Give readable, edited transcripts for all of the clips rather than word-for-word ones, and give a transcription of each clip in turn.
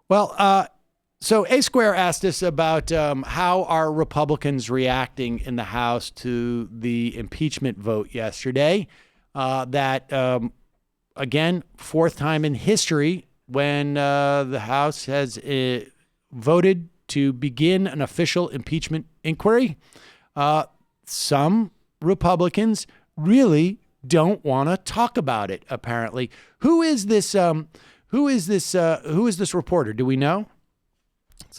Well, so A Square asked us about how are Republicans reacting in the House to the impeachment vote yesterday. Again, fourth time in history when the House has voted to begin an official impeachment inquiry. Some Republicans really don't want to talk about it, apparently. Who is this reporter? Do we know?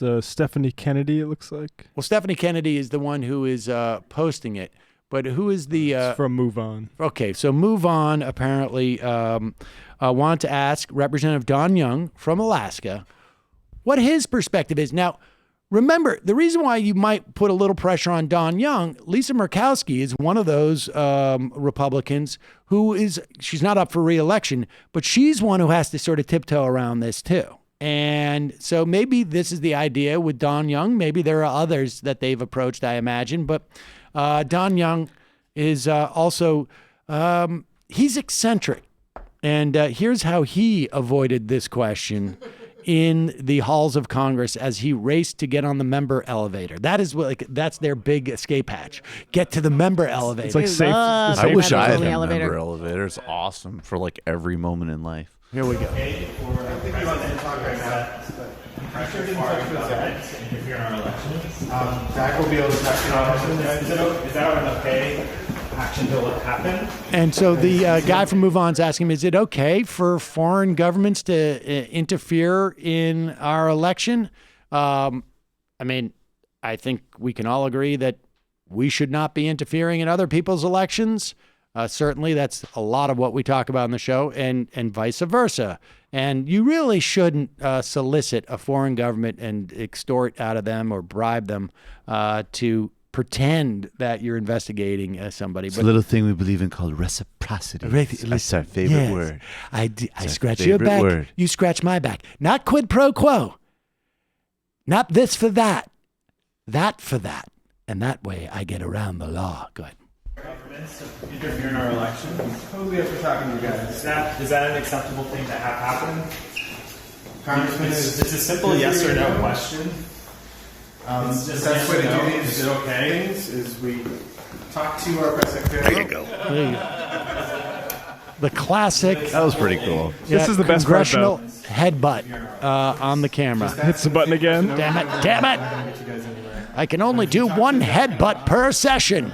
It's Stephanie Kennedy, it looks like. Well, Stephanie Kennedy is the one who is posting it. But who is the... it's from Move On. Okay, so Move On apparently wanted to ask Representative Don Young from Alaska what his perspective is. Now, remember, the reason why you might put a little pressure on Don Young, Lisa Murkowski is one of those Republicans she's not up for re-election, but she's one who has to sort of tiptoe around this too. And so maybe this is the idea with Don Young. Maybe there are others that they've approached, I imagine. But Don Young is also, he's eccentric. And here's how he avoided this question in the halls of Congress as he raced to get on the member elevator. That's their big escape hatch. Get to the member elevator. It's like safe. I wish I had a member elevator. It's awesome for like every moment in life. Here we go. I think you want to talk right now. I'm sure in touch with Zach. Interfere in our elections. Zach will be able to touch on it. Is that an okay action to happen? And so the guy from Move On's asking him, is it okay for foreign governments to interfere in our election? I think we can all agree that we should not be interfering in other people's elections. Certainly, that's a lot of what we talk about on the show, and vice versa. And you really shouldn't solicit a foreign government and extort out of them or bribe them to pretend that you're investigating somebody. It's a little thing we believe in called reciprocity. That's our favorite word. I scratch your back, you scratch my back. Not quid pro quo. Not this for that. That for that. And that way I get around the law. Go ahead. Governments interfere in our elections. Totally up for talking to you guys. Is that an acceptable thing to have happen? Congressman, it's a simple yes or no question. The best way to do these things is we talk to our press secretary. There you go. The classic. That was pretty cool. This is the best congressional part, headbutt on the camera. Hits the button again. Damn it. I can only do one headbutt per session.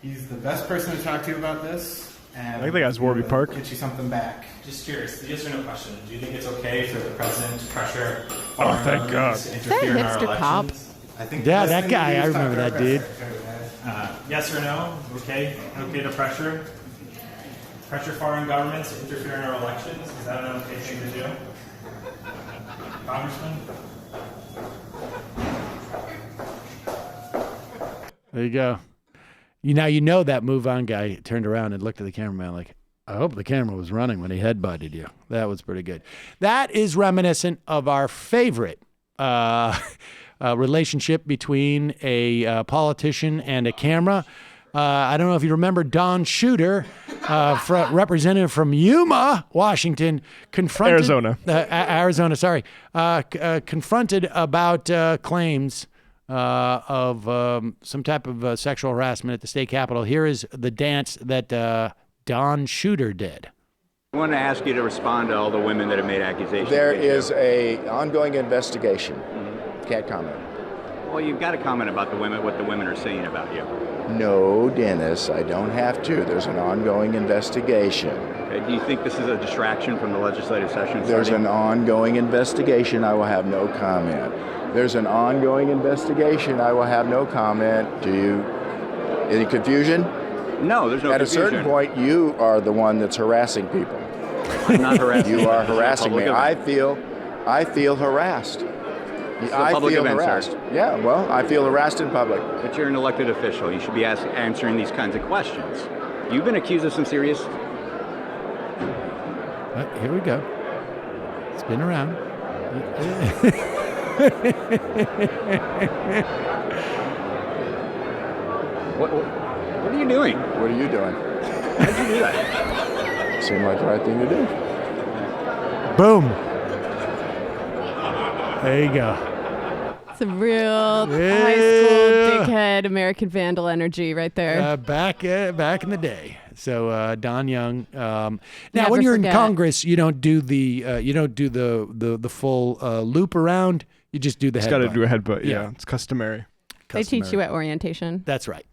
He's the best person to talk to about this. And I think the guy's Warby Park. Get you something back. Just curious, yes or no question. Do you think it's okay for the president to pressure thank God. to interfere in our elections? I think that guy, I remember that dude. Yes or no? Okay to pressure foreign governments to interfere in our elections? Is that an okay thing to do? Congressman? There you go. You know that Move On guy turned around and looked at the cameraman like, I hope the camera was running when he headbutted you. That was pretty good. That is reminiscent of our favorite relationship between a politician and a camera. I don't know if you remember Don Shooter, representative from Yuma, Washington, confronted... Arizona, sorry. Confronted about claims of some type of sexual harassment at the state capitol. Here is the dance that Don Shooter did. I want to ask you to respond to all the women that have made accusations. There is an ongoing investigation. Mm-hmm. Can't comment. Well, you've got to comment about what the women are saying about you. No, Dennis, I don't have to. There's an ongoing investigation. Okay. Do you think this is a distraction from the legislative session? There's an ongoing investigation. I will have no comment. There's an ongoing investigation. I will have no comment. Any confusion? No, there's no confusion. At a certain point, you are the one that's harassing people. I'm not harassing you. are harassing me. I feel harassed. I feel harassed. Yeah, well, I feel harassed in public. But you're an elected official. You should be answering these kinds of questions. You've been accused of some serious... Here we go. Spin around. What are you doing? What are you doing? How did you do that? Seemed like the right thing to do. Boom. There you go. It's a real high school dickhead American Vandal energy right there. Back in the day. So Don Young. Now, Never when you're forget. in Congress, you don't do the full loop around. You just do the Just headbutt. got to do a headbutt. Yeah. Yeah, it's customary. They teach you at orientation. That's right.